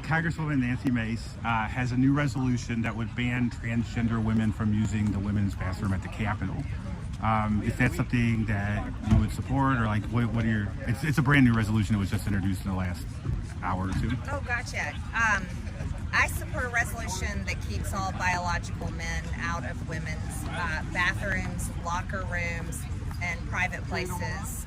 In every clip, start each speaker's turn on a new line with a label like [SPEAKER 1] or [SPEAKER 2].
[SPEAKER 1] Congresswoman Nancy Mace has a new resolution that would ban transgender women from using the women's bathroom at the Capitol. Is that something that you would support, or like what are your? It's a brand new resolution that was just introduced in the last hour or two.
[SPEAKER 2] Oh, gotcha. I support a resolution that keeps all biological men out of women's bathrooms, locker rooms, and private places,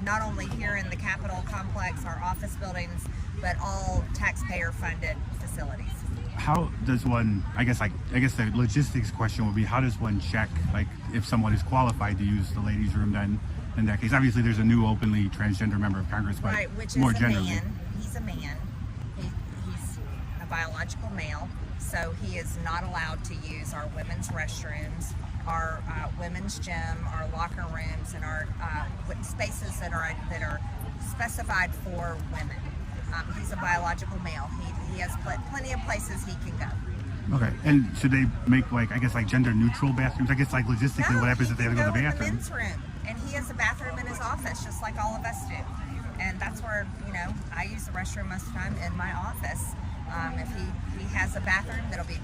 [SPEAKER 2] not only here in the Capitol complex, our office buildings, but all taxpayer-funded facilities.
[SPEAKER 1] How does one? I guess the logistics question would be, how does one check like if someone is qualified to use the ladies' room? Then in that case, obviously there's a new openly transgender member of Congress, but
[SPEAKER 2] right, which
[SPEAKER 1] more
[SPEAKER 2] is a
[SPEAKER 1] generally,
[SPEAKER 2] man. He's a man. He's a biological male, so he is not allowed to use our women's restrooms, our women's gym, our locker rooms, and our spaces that are specified for women. He's a biological male. He has plenty of places he can go.
[SPEAKER 1] Okay, and should they make like gender neutral bathrooms? I guess like logistically,
[SPEAKER 2] No,
[SPEAKER 1] what happens if they have to go to the bathroom?
[SPEAKER 2] In the men's room, and he has a bathroom in his office, just like all of us do. And that's where I use the restroom most of the time in my office. If he has a bathroom that'll be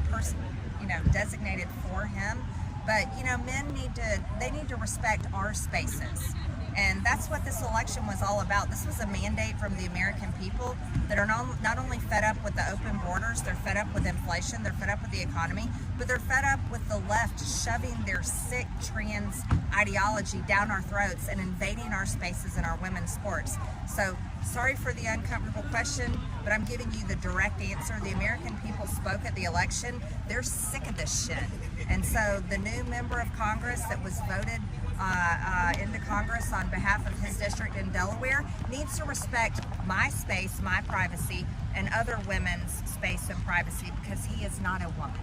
[SPEAKER 2] designated for him. But men need to respect our spaces. And that's what this election was all about. This was a mandate from the American people that are not only fed up with the open borders, they're fed up with inflation, they're fed up with the economy, but they're fed up with the left shoving their sick trans ideology down our throats and invading our spaces in our women's sports. So sorry for the uncomfortable question, but I'm giving you the direct answer. The American people spoke at the election. They're sick of this shit. And so the new member of Congress that was voted into Congress on behalf of his district in Delaware needs to respect my space, my privacy, and other women's space and privacy, because he is not a woman.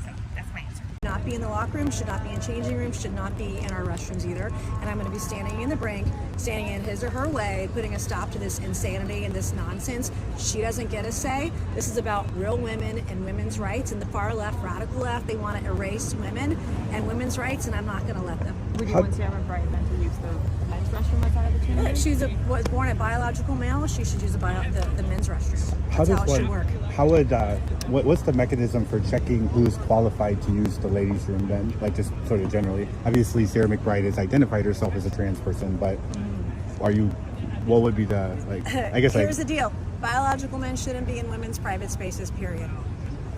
[SPEAKER 2] So that's my answer.
[SPEAKER 3] Not be in the locker room, should not be in changing rooms, should not be in our restrooms either. And I'm going to be standing in the brink, standing in his or her way, putting a stop to this insanity and this nonsense. She doesn't get a say. This is about real women and women's rights. And the far left, radical left, they want to erase women and women's rights, and I'm not going to let them.
[SPEAKER 4] Would you want Sarah McBride then to use the men's restroom outside of the chamber?
[SPEAKER 3] She was born a biological male. She should use the men's restroom. That's how it should work.
[SPEAKER 1] How would what's the mechanism for checking who's qualified to use the ladies' room then? Like just sort of generally. Obviously, Sarah McBride has identified herself as a trans person, but what would be the
[SPEAKER 3] Here's the deal: biological men shouldn't be in women's private spaces. Period.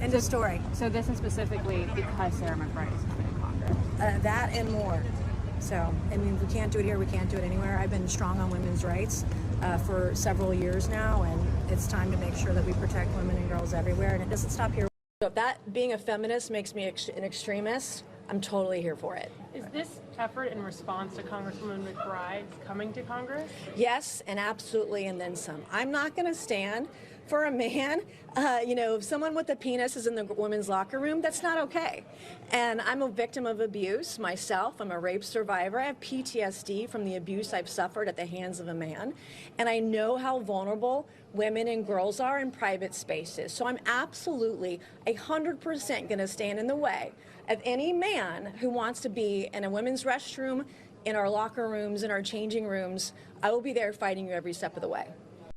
[SPEAKER 3] End of story.
[SPEAKER 4] So this is specifically because Sarah McBride is in Congress.
[SPEAKER 3] That and more. So, I mean, if we can't do it here, we can't do it anywhere. I've been strong on women's rights for several years now, and it's time to make sure that we protect women and girls everywhere, and it doesn't stop here. So if that being a feminist makes me an extremist, I'm totally here for it.
[SPEAKER 5] Is this effort in response to Congresswoman McBride's coming to Congress?
[SPEAKER 3] Yes, and absolutely, and then some. I'm not going to stand for a man, if someone with a penis is in the women's locker room, that's not okay. And I'm a victim of abuse myself. I'm a rape survivor. I have PTSD from the abuse I've suffered at the hands of a man. And I know how vulnerable women and girls are in private spaces. So I'm absolutely 100% going to stand in the way of any man who wants to be in a women's restroom, in our locker rooms, in our changing rooms. I will be there fighting you every step of the way.